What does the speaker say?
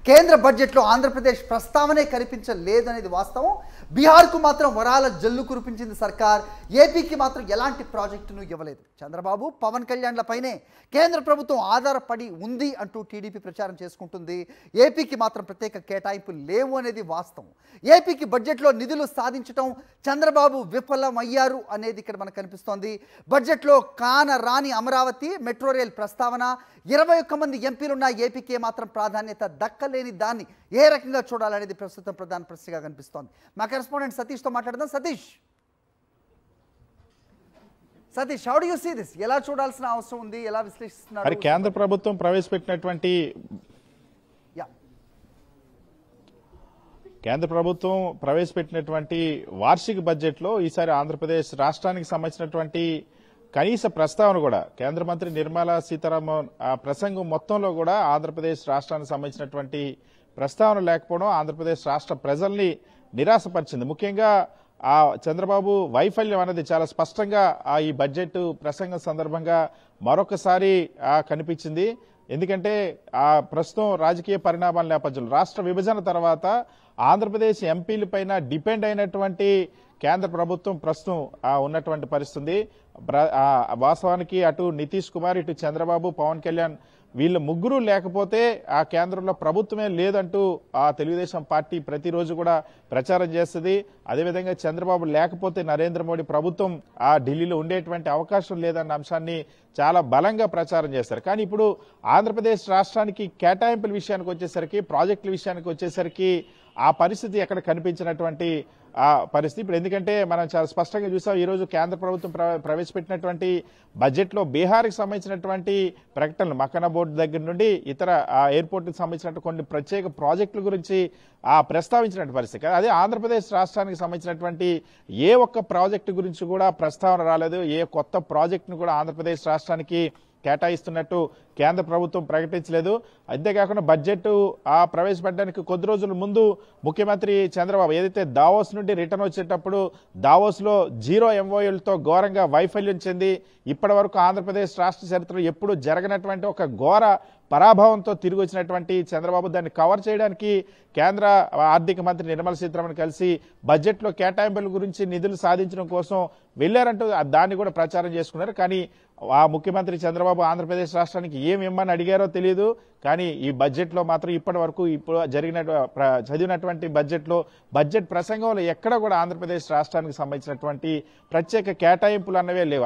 కేంద్ర బడ్జెట్లో ఆంధ్రప్రదేశ్ ప్రస్తావనే కనిపించలేదనేది వాస్తవం. బీహార్కు మాత్రం వరాల జల్లు కురిపించింది సర్కార్. ఏపీకి మాత్రం ఎలాంటి ప్రాజెక్టును ఇవ్వలేదు. చంద్రబాబు, పవన్ కళ్యాణ్లపైనే కేంద్ర ప్రభుత్వం ఆధారపడి ఉంది అంటూ టీడీపీ ప్రచారం చేసుకుంటుంది. ఏపీకి మాత్రం ప్రత్యేక కేటాయింపులు లేవు అనేది వాస్తవం. ఏపీకి బడ్జెట్లో నిధులు సాధించడం చంద్రబాబు విఫలమయ్యారు అనేది ఇక్కడ మనకు కనిపిస్తోంది. బడ్జెట్లో రాని అమరావతి, మెట్రో రైల్ ప్రస్తావన, 21 మంది ఎంపీలున్న ఏపీకి మాత్రం ప్రాధాన్యత దక్కలేని దాన్ని ఏ రకంగా చూడాలనేది ప్రస్తుతం ప్రధాన ప్రశ్నగా కనిపిస్తోంది. మా కరెస్పాండెంట్ సతీష్తో మాట్లాడదాం. Satish, how do you see this? ఎలా చూడాల్సిన అవసరం ఉంది? ఎలా విశ్లేషిస్తున్నారు? కేంద్ర ప్రభుత్వం ప్రవేశపెట్టినటువంటి వార్షిక బడ్జెట్లో ఈసారి ఆంధ్రప్రదేశ్ రాష్ట్రానికి సంబంధించినటువంటి కనీస ప్రస్తావన కూడా కేంద్ర మంత్రి నిర్మలా సీతారామన్ ఆ ప్రసంగం మొత్తంలో కూడా ఆంధ్రప్రదేశ్ రాష్ట్రానికి సంబంధించినటువంటి ప్రస్తావన లేకపోవడం ఆంధ్రప్రదేశ్ రాష్ట్ర ప్రజల్ని నిరాశపరిచింది. ముఖ్యంగా ఆ చంద్రబాబు వైఫల్యం అనేది చాలా స్పష్టంగా ఈ బడ్జెట్ ప్రసంగం సందర్భంగా మరొకసారి కనిపించింది. ఎందుకంటే ప్రస్తుతం రాజకీయ పరిణామాల నేపథ్యంలో రాష్ట్ర విభజన తర్వాత ఆంధ్రప్రదేశ్ ఎంపీలపైన డిపెండ్ అయినటువంటి కేంద్ర ప్రభుత్వం ప్రస్తుతం ఉన్నటువంటి పరిస్థితి. వాస్తవానికి అటు నితీష్ కుమార్, ఇటు చంద్రబాబు, పవన్ కళ్యాణ్ వీళ్ళ ముగ్గురు లేకపోతే ఆ కేంద్రంలో ప్రభుత్వమే లేదంటూ తెలుగుదేశం పార్టీ ప్రతిరోజు కూడా ప్రచారం చేస్తుంది. అదేవిధంగా చంద్రబాబు లేకపోతే నరేంద్ర మోడీ ప్రభుత్వం ఢిల్లీలో ఉండేటువంటి అవకాశం లేదన్న అంశాన్ని చాలా బలంగా ప్రచారం చేస్తారు. కానీ ఇప్పుడు ఆంధ్రప్రదేశ్ రాష్ట్రానికి కేటాయింపుల విషయానికి వచ్చేసరికి, ప్రాజెక్టుల విషయానికి వచ్చేసరికి ఆ పరిస్థితి ఎక్కడ కనిపించినటువంటి పరిస్థితి. ఇప్పుడు ఎందుకంటే మనం చాలా స్పష్టంగా చూసాం, ఈరోజు కేంద్ర ప్రభుత్వం ప్రవేశపెట్టినటువంటి బడ్జెట్లో బీహార్కి సంబంధించినటువంటి ప్రకటనలు, మక్కన బోర్డు దగ్గర నుండి ఇతర ఎయిర్పోర్ట్కి సంబంధించినటువంటి కొన్ని ప్రత్యేక ప్రాజెక్టుల గురించి ప్రస్తావించినటువంటి పరిస్థితి. అదే ఆంధ్రప్రదేశ్ రాష్ట్రానికి సంబంధించినటువంటి ఏ ఒక్క ప్రాజెక్టు గురించి కూడా ప్రస్తావన రాలేదు. ఏ కొత్త ప్రాజెక్టును కూడా ఆంధ్రప్రదేశ్ రాష్ట్రానికి కేటాయిస్తున్నట్టు కేంద్ర ప్రభుత్వం ప్రకటించలేదు. అంతేకాకుండా బడ్జెట్ ప్రవేశపెట్టడానికి కొద్ది రోజుల ముందు ముఖ్యమంత్రి చంద్రబాబు ఏదైతే దావోస్ నుండి రిటర్న్ వచ్చేటప్పుడు దావోస్లో 0 MOUలతో ఘోరంగా వైఫల్యం చెంది ఇప్పటి వరకు ఆంధ్రప్రదేశ్ రాష్ట్ర చరిత్రలో ఎప్పుడూ జరగనటువంటి ఒక ఘోర పరాభవంతో తిరిగి వచ్చినటువంటి చంద్రబాబు దాన్ని కవర్ చేయడానికి కేంద్ర ఆర్థిక మంత్రి నిర్మలా సీతారామన్ కలిసి బడ్జెట్లో కేటాయింపుల గురించి నిధులు సాధించడం కోసం వెళ్లారంటూ దాన్ని కూడా ప్రచారం చేసుకున్నారు. కానీ ముఖ్యమంత్రి చంద్రబాబు ఆంధ్రప్రదేశ్ రాష్ట్రానికి ఏమి ఇమ్మని అడిగారో తెలియదు. కానీ ఈ బడ్జెట్లో మాత్రం ఇప్పటి వరకు ఇప్పుడు చదివినటువంటి బడ్జెట్ ప్రసంగంలో ఎక్కడ కూడా ఆంధ్రప్రదేశ్ రాష్ట్రానికి సంబంధించినటువంటి ప్రత్యేక కేటాయింపులు అన్నవే లేవు.